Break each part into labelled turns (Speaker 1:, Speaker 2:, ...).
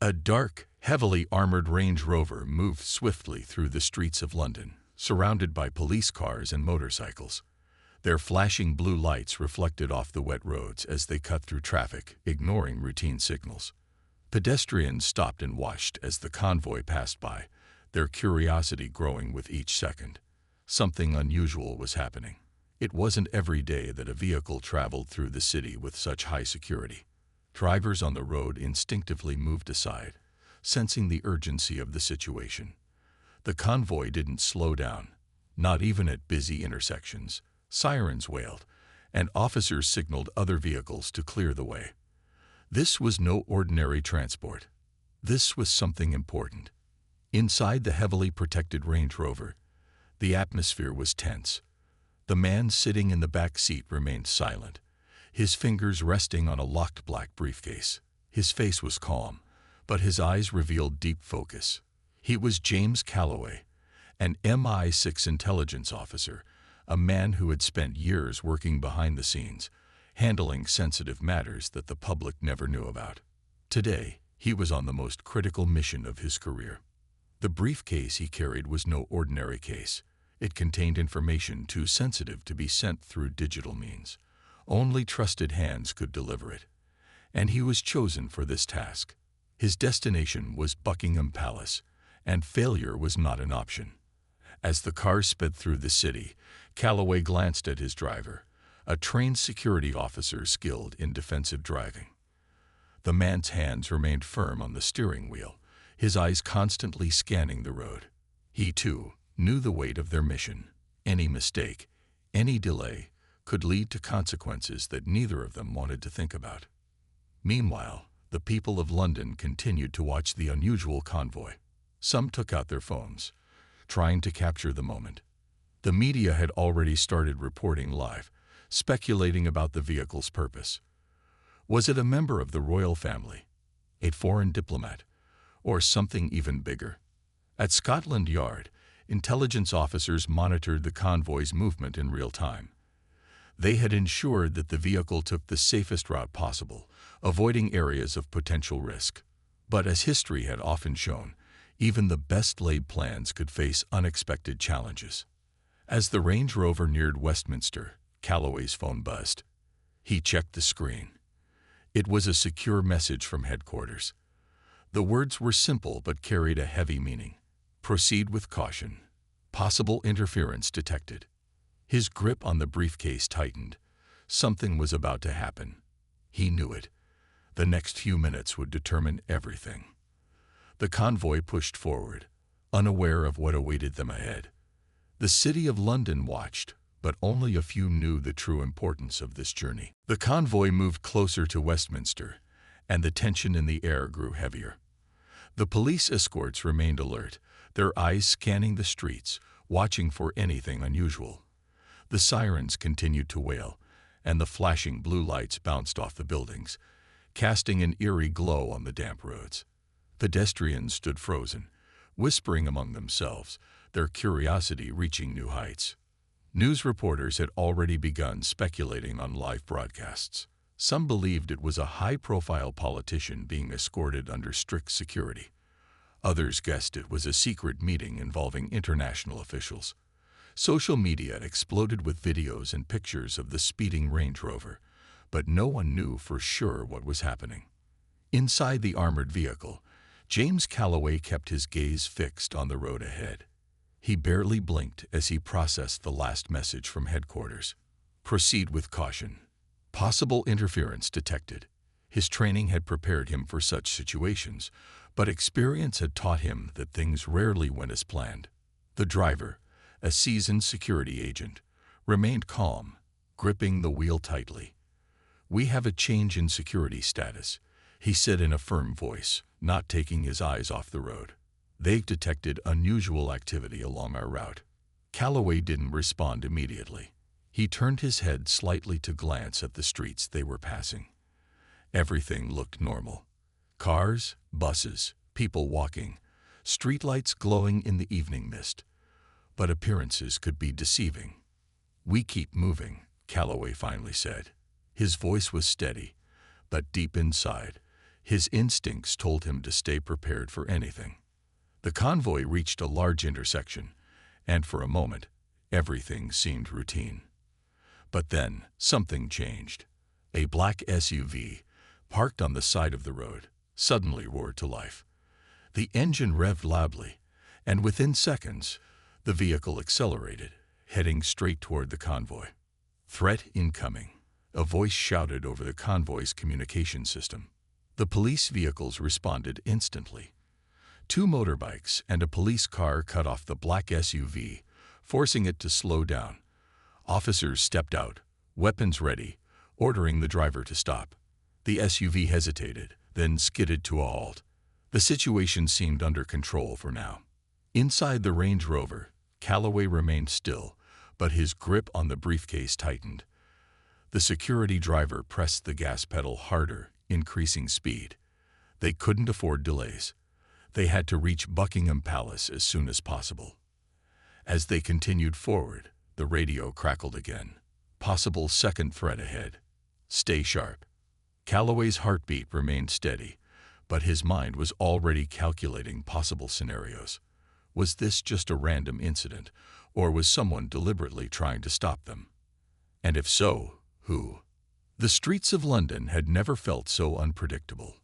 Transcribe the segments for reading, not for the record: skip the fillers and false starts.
Speaker 1: A dark, heavily armored Range Rover moved swiftly through the streets of London, surrounded by police cars and motorcycles. Their flashing blue lights reflected off the wet roads as they cut through traffic, ignoring routine signals. Pedestrians stopped and watched as the convoy passed by, their curiosity growing with each second. Something unusual was happening. It wasn't every day that a vehicle traveled through the city with such high security. Drivers on the road instinctively moved aside, sensing the urgency of the situation. The convoy didn't slow down, not even at busy intersections. Sirens wailed, and officers signaled other vehicles to clear the way. This was no ordinary transport. This was something important. Inside the heavily protected Range Rover, the atmosphere was tense. The man sitting in the back seat remained silent, his fingers resting on a locked black briefcase. His face was calm, but his eyes revealed deep focus. He was James Calloway, an MI6 intelligence officer, a man who had spent years working behind the scenes, handling sensitive matters that the public never knew about. Today, he was on the most critical mission of his career. The briefcase he carried was no ordinary case. It contained information too sensitive to be sent through digital means. Only trusted hands could deliver it, and he was chosen for this task. His destination was Buckingham Palace, and failure was not an option. As the car sped through the city, Calloway glanced at his driver, a trained security officer skilled in defensive driving. The man's hands remained firm on the steering wheel, his eyes constantly scanning the road. He, too, knew the weight of their mission. Any mistake, any delay, could lead to consequences that neither of them wanted to think about. Meanwhile, the people of London continued to watch the unusual convoy. Some took out their phones, trying to capture the moment. The media had already started reporting live, speculating about the vehicle's purpose. Was it a member of the royal family, a foreign diplomat, or something even bigger? At Scotland Yard, intelligence officers monitored the convoy's movement in real time. They had ensured that the vehicle took the safest route possible, avoiding areas of potential risk. But as history had often shown, even the best-laid plans could face unexpected challenges. As the Range Rover neared Westminster, Calloway's phone buzzed. He checked the screen. It was a secure message from headquarters. The words were simple but carried a heavy meaning. Proceed with caution. Possible interference detected. His grip on the briefcase tightened. Something was about to happen. He knew it. The next few minutes would determine everything. The convoy pushed forward, unaware of what awaited them ahead. The city of London watched, but only a few knew the true importance of this journey. The convoy moved closer to Westminster, and the tension in the air grew heavier. The police escorts remained alert, their eyes scanning the streets, watching for anything unusual. The sirens continued to wail, and the flashing blue lights bounced off the buildings, casting an eerie glow on the damp roads. Pedestrians stood frozen, whispering among themselves, their curiosity reaching new heights. News reporters had already begun speculating on live broadcasts. Some believed it was a high-profile politician being escorted under strict security. Others guessed it was a secret meeting involving international officials. Social media exploded with videos and pictures of the speeding Range Rover, but no one knew for sure what was happening. Inside the armored vehicle, James Calloway kept his gaze fixed on the road ahead. He barely blinked as he processed the last message from headquarters. Proceed with caution. Possible interference detected. His training had prepared him for such situations, but experience had taught him that things rarely went as planned. The driver, a seasoned security agent, remained calm, gripping the wheel tightly. "We have a change in security status," he said in a firm voice, not taking his eyes off the road. "They've detected unusual activity along our route." Calloway didn't respond immediately. He turned his head slightly to glance at the streets they were passing. Everything looked normal. Cars, buses, people walking, streetlights glowing in the evening mist. But appearances could be deceiving. "We keep moving," Calloway finally said. His voice was steady, but deep inside, His instincts told him to stay prepared for anything. The convoy reached a large intersection, and for a moment, everything seemed routine. But then, something changed. A black SUV, parked on the side of the road, suddenly roared to life. The engine revved loudly, and within seconds, the vehicle accelerated, heading straight toward the convoy. "Threat incoming," a voice shouted over the convoy's communication system. The police vehicles responded instantly. 2 motorbikes and a police car cut off the black SUV, forcing it to slow down. Officers stepped out, weapons ready, ordering the driver to stop. The SUV hesitated, then skidded to a halt. The situation seemed under control for now. Inside the Range Rover, Calloway remained still, but his grip on the briefcase tightened. The security driver pressed the gas pedal harder, increasing speed. They couldn't afford delays. They had to reach Buckingham Palace as soon as possible. As they continued forward, the radio crackled again. "Possible second threat ahead. Stay sharp." Calloway's heartbeat remained steady, but his mind was already calculating possible scenarios. Was this just a random incident, or was someone deliberately trying to stop them? And if so, who? The streets of London had never felt so unpredictable.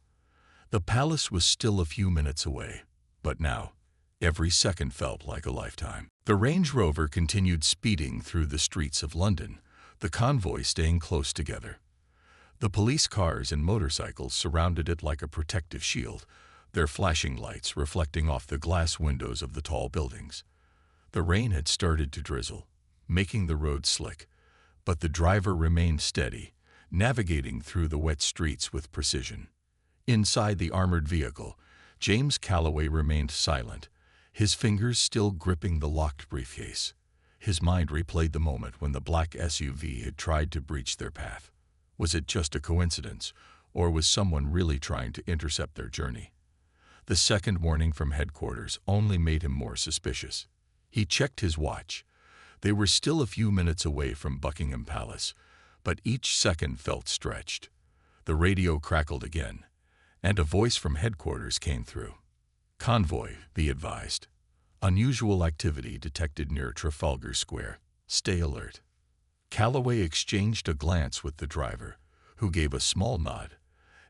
Speaker 1: The palace was still a few minutes away, but now, every second felt like a lifetime. The Range Rover continued speeding through the streets of London, the convoy staying close together. The police cars and motorcycles surrounded it like a protective shield, their flashing lights reflecting off the glass windows of the tall buildings. The rain had started to drizzle, making the road slick, but the driver remained steady, navigating through the wet streets with precision. Inside the armored vehicle, James Calloway remained silent, his fingers still gripping the locked briefcase. His mind replayed the moment when the black SUV had tried to breach their path. Was it just a coincidence, or was someone really trying to intercept their journey? The second warning from headquarters only made him more suspicious. He checked his watch. They were still a few minutes away from Buckingham Palace, but each second felt stretched. The radio crackled again, and a voice from headquarters came through. "Convoy," they advised. "Unusual activity detected near Trafalgar Square. Stay alert." Calloway exchanged a glance with the driver, who gave a small nod,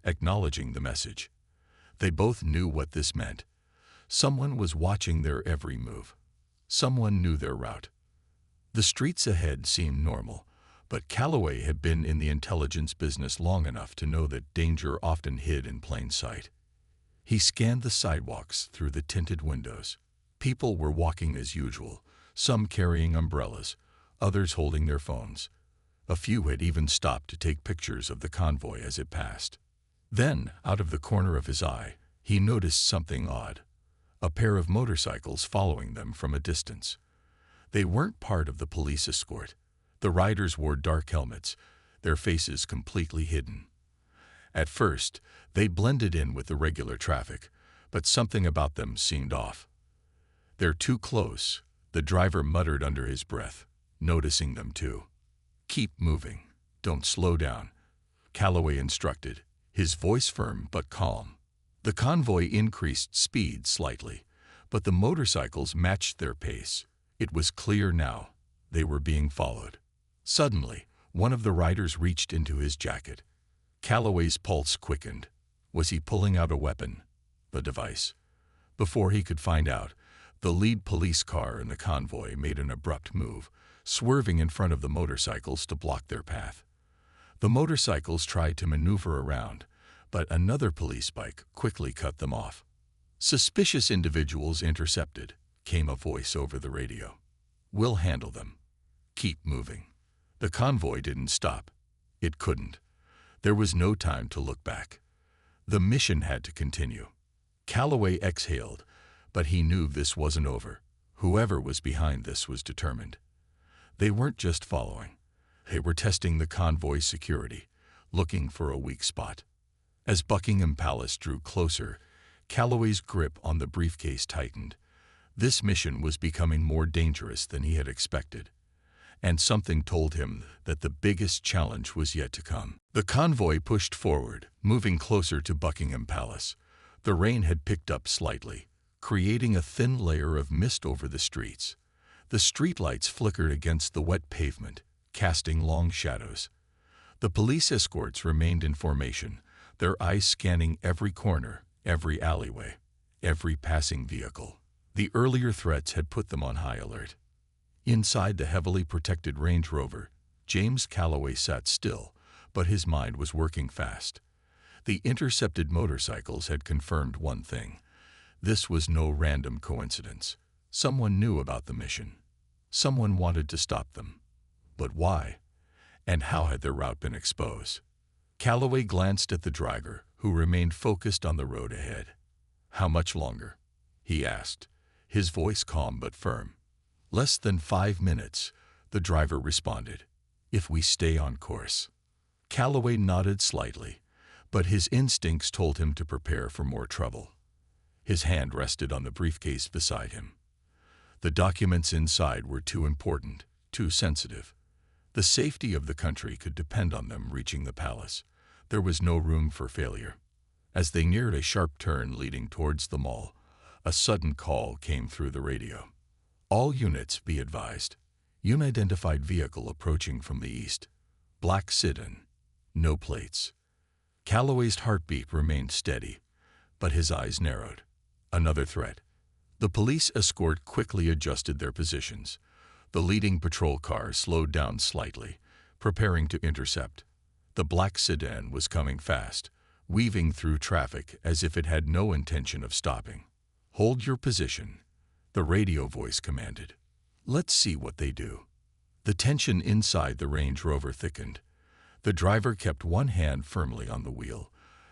Speaker 1: acknowledging the message. They both knew what this meant. Someone was watching their every move. Someone knew their route. The streets ahead seemed normal, but Calloway had been in the intelligence business long enough to know that danger often hid in plain sight. He scanned the sidewalks through the tinted windows. People were walking as usual, some carrying umbrellas, others holding their phones. A few had even stopped to take pictures of the convoy as it passed. Then, out of the corner of his eye, he noticed something odd. A pair of motorcycles following them from a distance. They weren't part of the police escort. The riders wore dark helmets, their faces completely hidden. At first, they blended in with the regular traffic, but something about them seemed off. "They're too close," the driver muttered under his breath, noticing them too. "Keep moving. Don't slow down," Calloway instructed, his voice firm but calm. The convoy increased speed slightly, but the motorcycles matched their pace. It was clear now. They were being followed. Suddenly, one of the riders reached into his jacket. Calloway's pulse quickened. Was he pulling out a weapon? A device? Before he could find out, the lead police car in the convoy made an abrupt move, swerving in front of the motorcycles to block their path. The motorcycles tried to maneuver around, but another police bike quickly cut them off. "Suspicious individuals intercepted," came a voice over the radio. "We'll handle them. Keep moving." The convoy didn't stop. It couldn't. There was no time to look back. The mission had to continue. Calloway exhaled, but he knew this wasn't over. Whoever was behind this was determined. They weren't just following. They were testing the convoy's security, looking for a weak spot. As Buckingham Palace drew closer, Calloway's grip on the briefcase tightened. This mission was becoming more dangerous than he had expected. and something told him that the biggest challenge was yet to come. The convoy pushed forward, moving closer to Buckingham Palace. The rain had picked up slightly, creating a thin layer of mist over the streets. The streetlights flickered against the wet pavement, casting long shadows. The police escorts remained in formation, their eyes scanning every corner, every alleyway, every passing vehicle. The earlier threats had put them on high alert. Inside the heavily protected Range Rover, James Calloway sat still, but his mind was working fast. The intercepted motorcycles had confirmed one thing. This was no random coincidence. Someone knew about the mission. Someone wanted to stop them. But why? And how had their route been exposed? Calloway glanced at the driver, who remained focused on the road ahead. "How much longer?" he asked, his voice calm but firm. "Less than 5 minutes," the driver responded, "if we stay on course." Calloway nodded slightly, but his instincts told him to prepare for more trouble. His hand rested on the briefcase beside him. The documents inside were too important, too sensitive. The safety of the country could depend on them reaching the palace. There was no room for failure. As they neared a sharp turn leading towards the mall, a sudden call came through the radio. "All units be advised. Unidentified vehicle approaching from the east. Black sedan. No plates." Calloway's heartbeat remained steady, but his eyes narrowed. Another threat. The police escort quickly adjusted their positions. The leading patrol car slowed down slightly, preparing to intercept. The black sedan was coming fast, weaving through traffic as if it had no intention of stopping. "Hold your position," the radio voice commanded. "Let's see what they do." The tension inside the Range Rover thickened. The driver kept one hand firmly on the wheel,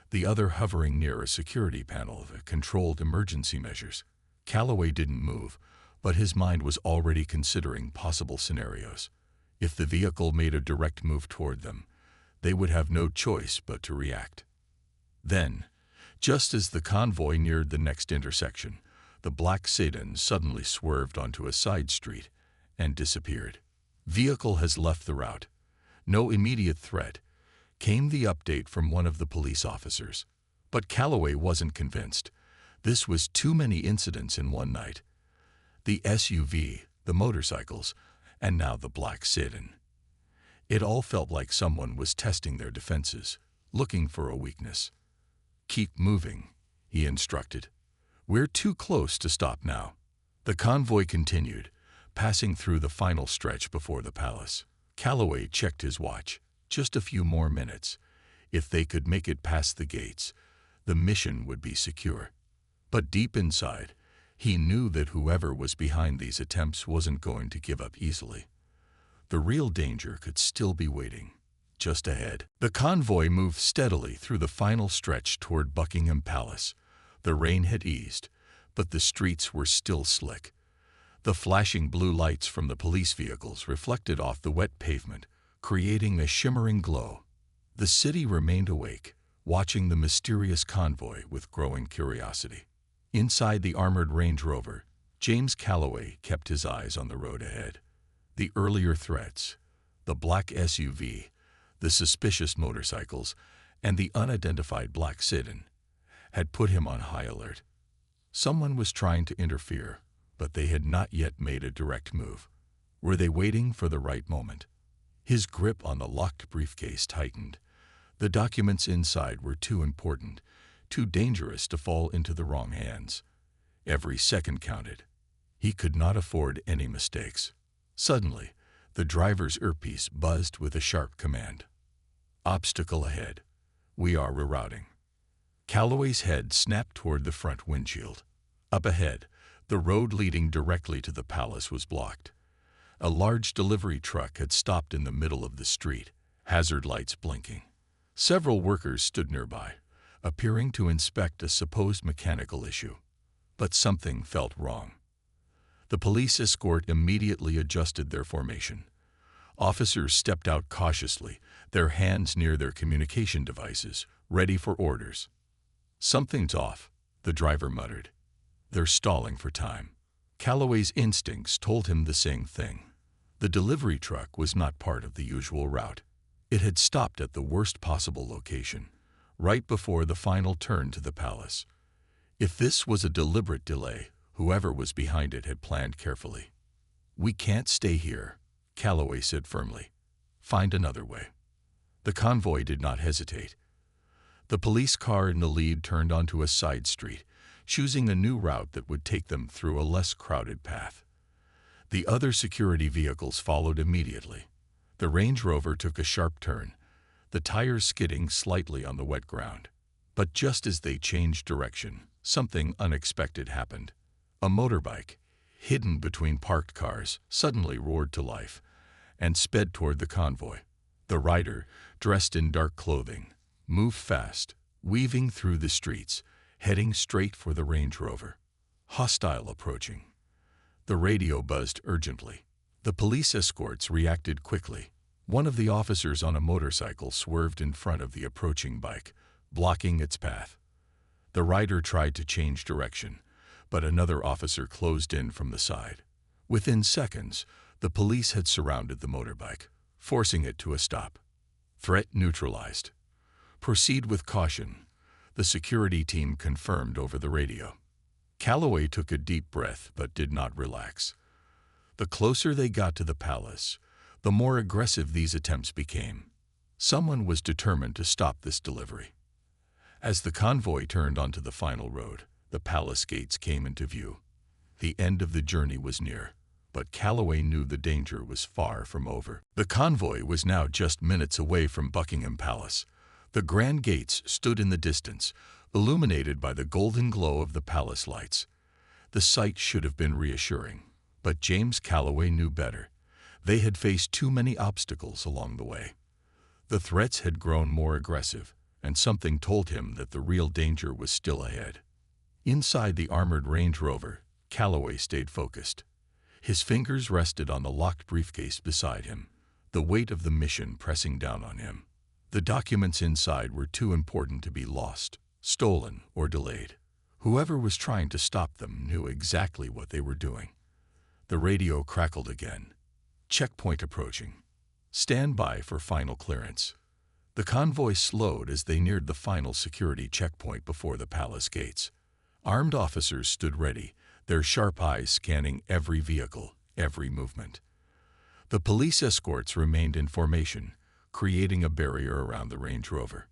Speaker 1: the other hovering near a security panel that controlled emergency measures. Calloway didn't move, but his mind was already considering possible scenarios. If the vehicle made a direct move toward them, they would have no choice but to react. Then, just as the convoy neared the next intersection, the black sedan suddenly swerved onto a side street and disappeared. "Vehicle has left the route. No immediate threat," came the update from one of the police officers. But Calloway wasn't convinced. This was too many incidents in one night. The SUV, the motorcycles, and now the black sedan. It all felt like someone was testing their defenses, looking for a weakness. "Keep moving," he instructed. "We're too close to stop now." The convoy continued, passing through the final stretch before the palace. Calloway checked his watch. Just a few more minutes. If they could make it past the gates, the mission would be secure. But deep inside, he knew that whoever was behind these attempts wasn't going to give up easily. The real danger could still be waiting, just ahead. The convoy moved steadily through the final stretch toward Buckingham Palace. The rain had eased, but the streets were still slick. The flashing blue lights from the police vehicles reflected off the wet pavement, creating a shimmering glow. The city remained awake, watching the mysterious convoy with growing curiosity. Inside the armored Range Rover, James Calloway kept his eyes on the road ahead. The earlier threats, the black SUV, the suspicious motorcycles, and the unidentified black sedan, had put him on high alert. Someone was trying to interfere, but they had not yet made a direct move. Were they waiting for the right moment? His grip on the locked briefcase tightened. The documents inside were too important, too dangerous to fall into the wrong hands. Every second counted. He could not afford any mistakes. Suddenly, the driver's earpiece buzzed with a sharp command. "Obstacle ahead. We are rerouting." Calloway's head snapped toward the front windshield. Up ahead, the road leading directly to the palace was blocked. A large delivery truck had stopped in the middle of the street, hazard lights blinking. Several workers stood nearby, appearing to inspect a supposed mechanical issue. But something felt wrong. The police escort immediately adjusted their formation. Officers stepped out cautiously, their hands near their communication devices, ready for orders. "Something's off," the driver muttered. "They're stalling for time." Calloway's instincts told him the same thing. The delivery truck was not part of the usual route. It had stopped at the worst possible location, right before the final turn to the palace. If this was a deliberate delay, whoever was behind it had planned carefully. "We can't stay here," Calloway said firmly. "Find another way." The convoy did not hesitate. The police car in the lead turned onto a side street, choosing a new route that would take them through a less crowded path. The other security vehicles followed immediately. The Range Rover took a sharp turn, the tires skidding slightly on the wet ground. But just as they changed direction, something unexpected happened. A motorbike, hidden between parked cars, suddenly roared to life and sped toward the convoy. The rider, dressed in dark clothing, moved fast, weaving through the streets, heading straight for the Range Rover. Hostile approaching. The radio buzzed urgently. The police escorts reacted quickly. One of the officers on a motorcycle swerved in front of the approaching bike, blocking its path. The rider tried to change direction, but another officer closed in from the side. Within seconds, the police had surrounded the motorbike, forcing it to a stop. Threat neutralized. "Proceed with caution," the security team confirmed over the radio. Calloway took a deep breath but did not relax. The closer they got to the palace, the more aggressive these attempts became. Someone was determined to stop this delivery. As the convoy turned onto the final road, the palace gates came into view. The end of the journey was near, but Calloway knew the danger was far from over. The convoy was now just minutes away from Buckingham Palace. The grand gates stood in the distance, illuminated by the golden glow of the palace lights. The sight should have been reassuring, but James Calloway knew better. They had faced too many obstacles along the way. The threats had grown more aggressive, and something told him that the real danger was still ahead. Inside the armored Range Rover, Calloway stayed focused. His fingers rested on the locked briefcase beside him, the weight of the mission pressing down on him. The documents inside were too important to be lost, stolen, or delayed. Whoever was trying to stop them knew exactly what they were doing. The radio crackled again. "Checkpoint approaching. Stand by for final clearance." The convoy slowed as they neared the final security checkpoint before the palace gates. Armed officers stood ready, their sharp eyes scanning every vehicle, every movement. The police escorts remained in formation, creating a barrier around the Range Rover.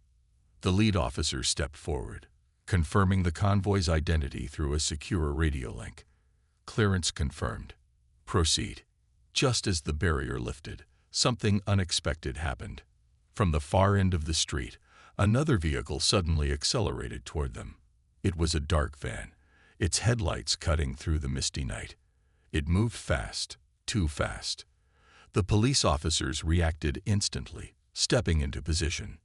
Speaker 1: The lead officer stepped forward, confirming the convoy's identity through a secure radio link. "Clearance confirmed. Proceed." Just as the barrier lifted, something unexpected happened. From the far end of the street, another vehicle suddenly accelerated toward them. It was a dark van, its headlights cutting through the misty night. It moved fast, too fast. The police officers reacted instantly, stepping into position.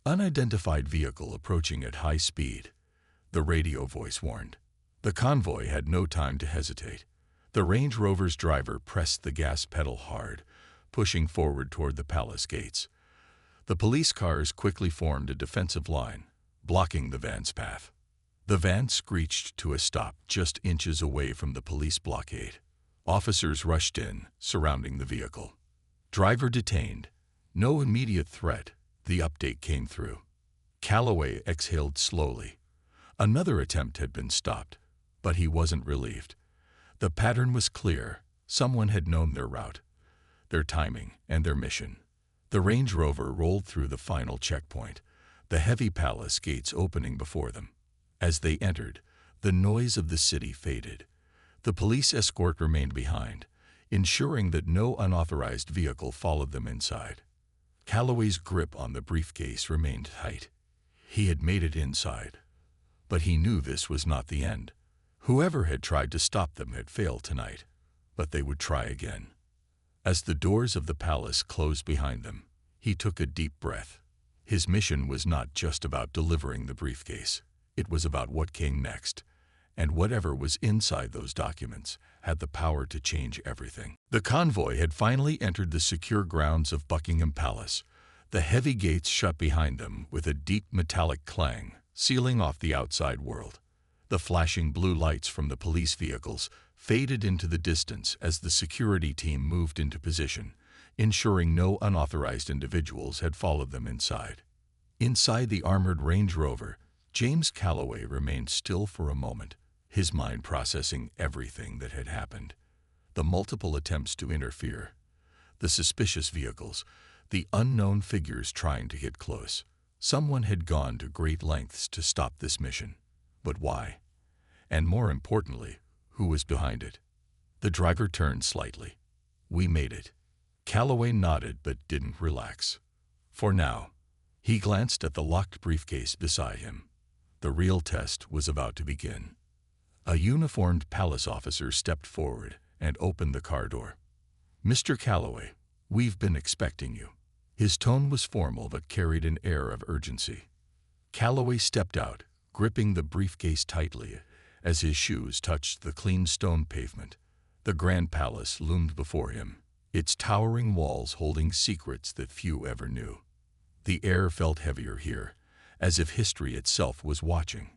Speaker 1: "Unidentified vehicle approaching at high speed," the radio voice warned. The convoy had no time to hesitate. The Range Rover's driver pressed the gas pedal hard, pushing forward toward the palace gates. The police cars quickly formed a defensive line, blocking the van's path. The van screeched to a stop just inches away from the police blockade. Officers rushed in, surrounding the vehicle. Driver detained. No immediate threat. The update came through. Calloway exhaled slowly. Another attempt had been stopped, but he wasn't relieved. The pattern was clear. Someone had known their route, their timing, and their mission. The Range Rover rolled through the final checkpoint, the heavy palace gates opening before them. As they entered, the noise of the city faded. The police escort remained behind, ensuring that no unauthorized vehicle followed them inside. Calloway's grip on the briefcase remained tight. He had made it inside, but he knew this was not the end. Whoever had tried to stop them had failed tonight, but they would try again. As the doors of the palace closed behind them, he took a deep breath. His mission was not just about delivering the briefcase. It was about what came next, and whatever was inside those documents had the power to change everything. The convoy had finally entered the secure grounds of Buckingham Palace. The heavy gates shut behind them with a deep metallic clang, sealing off the outside world. The flashing blue lights from the police vehicles faded into the distance as the security team moved into position, ensuring no unauthorized individuals had followed them inside. Inside the armored Range Rover, James Calloway remained still for a moment, his mind processing everything that had happened. The multiple attempts to interfere, the suspicious vehicles, the unknown figures trying to get close. Someone had gone to great lengths to stop this mission. But why? And more importantly, who was behind it? The driver turned slightly. "We made it." Calloway nodded but didn't relax. For now. He glanced at the locked briefcase beside him. The real test was about to begin. A uniformed palace officer stepped forward and opened the car door. "Mr. Calloway, we've been expecting you." His tone was formal but carried an air of urgency. Calloway stepped out, gripping the briefcase tightly as his shoes touched the clean stone pavement. The Grand Palace loomed before him, its towering walls holding secrets that few ever knew. The air felt heavier here, as if history itself was watching.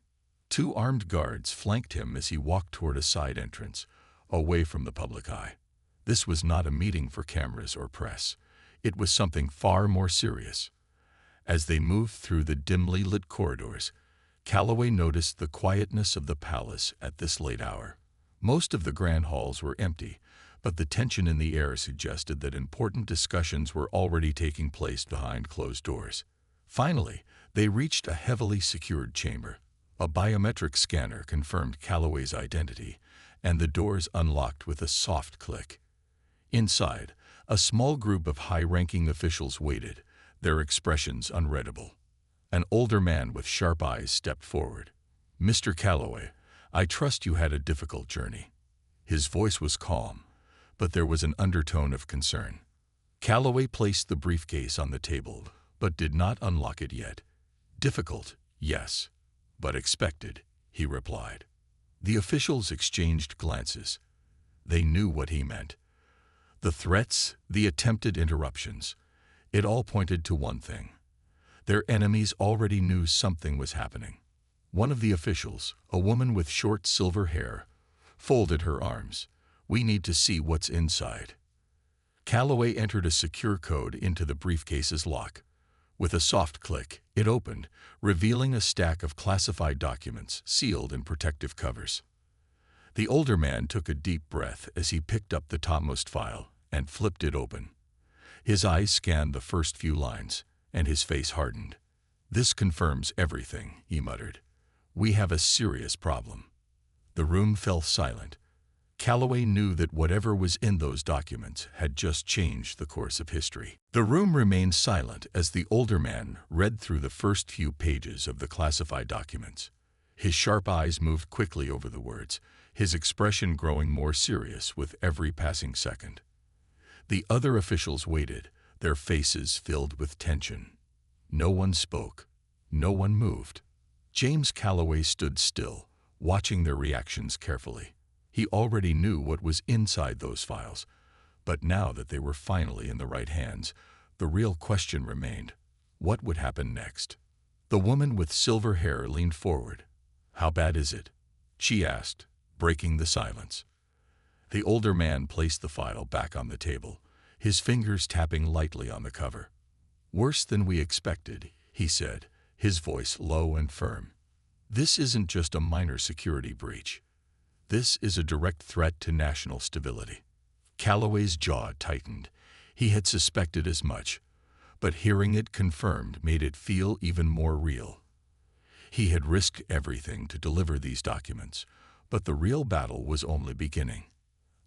Speaker 1: 2 armed guards flanked him as he walked toward a side entrance, away from the public eye. This was not a meeting for cameras or press. It was something far more serious. As they moved through the dimly lit corridors, Calloway noticed the quietness of the palace at this late hour. Most of the grand halls were empty, but the tension in the air suggested that important discussions were already taking place behind closed doors. Finally, they reached a heavily secured chamber. A biometric scanner confirmed Calloway's identity, and the doors unlocked with a soft click. Inside, a small group of high-ranking officials waited, their expressions unreadable. An older man with sharp eyes stepped forward. "Mr. Calloway, I trust you had a difficult journey." His voice was calm, but there was an undertone of concern. Calloway placed the briefcase on the table, but did not unlock it yet. "Difficult, yes, but expected," he replied. The officials exchanged glances. They knew what he meant. The threats, the attempted interruptions, it all pointed to one thing. Their enemies already knew something was happening. One of the officials, a woman with short silver hair, folded her arms. "We need to see what's inside." Calloway entered a secure code into the briefcase's lock. With a soft click, it opened, revealing a stack of classified documents sealed in protective covers. The older man took a deep breath as he picked up the topmost file and flipped it open. His eyes scanned the first few lines, and his face hardened. "This confirms everything," he muttered. "We have a serious problem." The room fell silent. Calloway knew that whatever was in those documents had just changed the course of history. The room remained silent as the older man read through the first few pages of the classified documents. His sharp eyes moved quickly over the words, his expression growing more serious with every passing second. The other officials waited, their faces filled with tension. No one spoke. No one moved. James Calloway stood still, watching their reactions carefully. He already knew what was inside those files, but now that they were finally in the right hands, the real question remained: what would happen next? The woman with silver hair leaned forward. "How bad is it?" she asked, breaking the silence. The older man placed the file back on the table, his fingers tapping lightly on the cover. "Worse than we expected," he said, his voice low and firm. "This isn't just a minor security breach. This is a direct threat to national stability." Calloway's jaw tightened. He had suspected as much, but hearing it confirmed made it feel even more real. He had risked everything to deliver these documents, but the real battle was only beginning.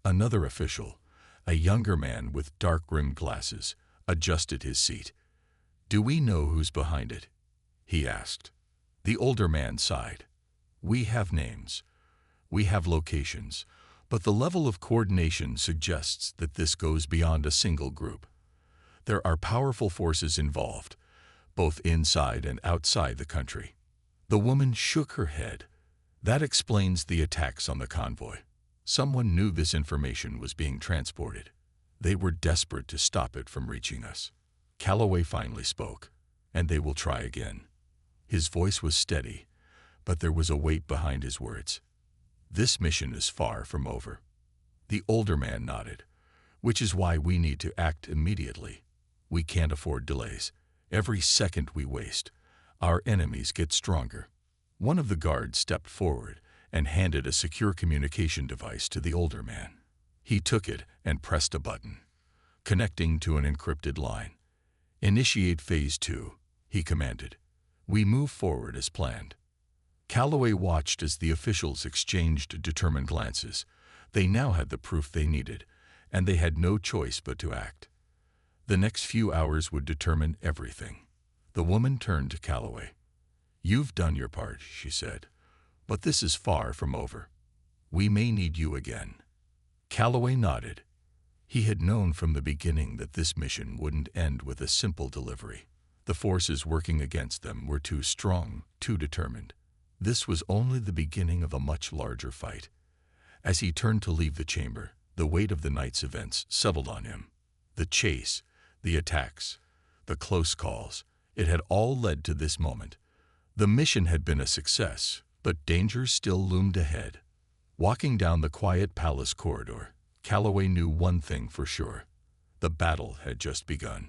Speaker 1: Another official, a younger man with dark-rimmed glasses, adjusted his seat. "Do we know who's behind it?" he asked. The older man sighed. "We have names. We have locations, but the level of coordination suggests that this goes beyond a single group. There are powerful forces involved, both inside and outside the country." The woman shook her head. "That explains the attacks on the convoy. Someone knew this information was being transported. They were desperate to stop it from reaching us." Calloway finally spoke. "And they will try again." His voice was steady, but there was a weight behind his words. This mission is far from over. The older man nodded. Which is why we need to act immediately. We can't afford delays. Every second we waste, our enemies get stronger. One of the guards stepped forward and handed a secure communication device to the older man. He took it and pressed a button, connecting to an encrypted line. Initiate Phase 2, he commanded. We move forward as planned. Calloway watched as the officials exchanged determined glances. They now had the proof they needed, and they had no choice but to act. The next few hours would determine everything. The woman turned to Calloway. You've done your part, she said, but this is far from over. We may need you again. Calloway nodded. He had known from the beginning that this mission wouldn't end with a simple delivery. The forces working against them were too strong, too determined. This was only the beginning of a much larger fight. As he turned to leave the chamber, the weight of the night's events settled on him. The chase, the attacks, the close calls, it had all led to this moment. The mission had been a success, but danger still loomed ahead. Walking down the quiet palace corridor, Calloway knew one thing for sure. The battle had just begun.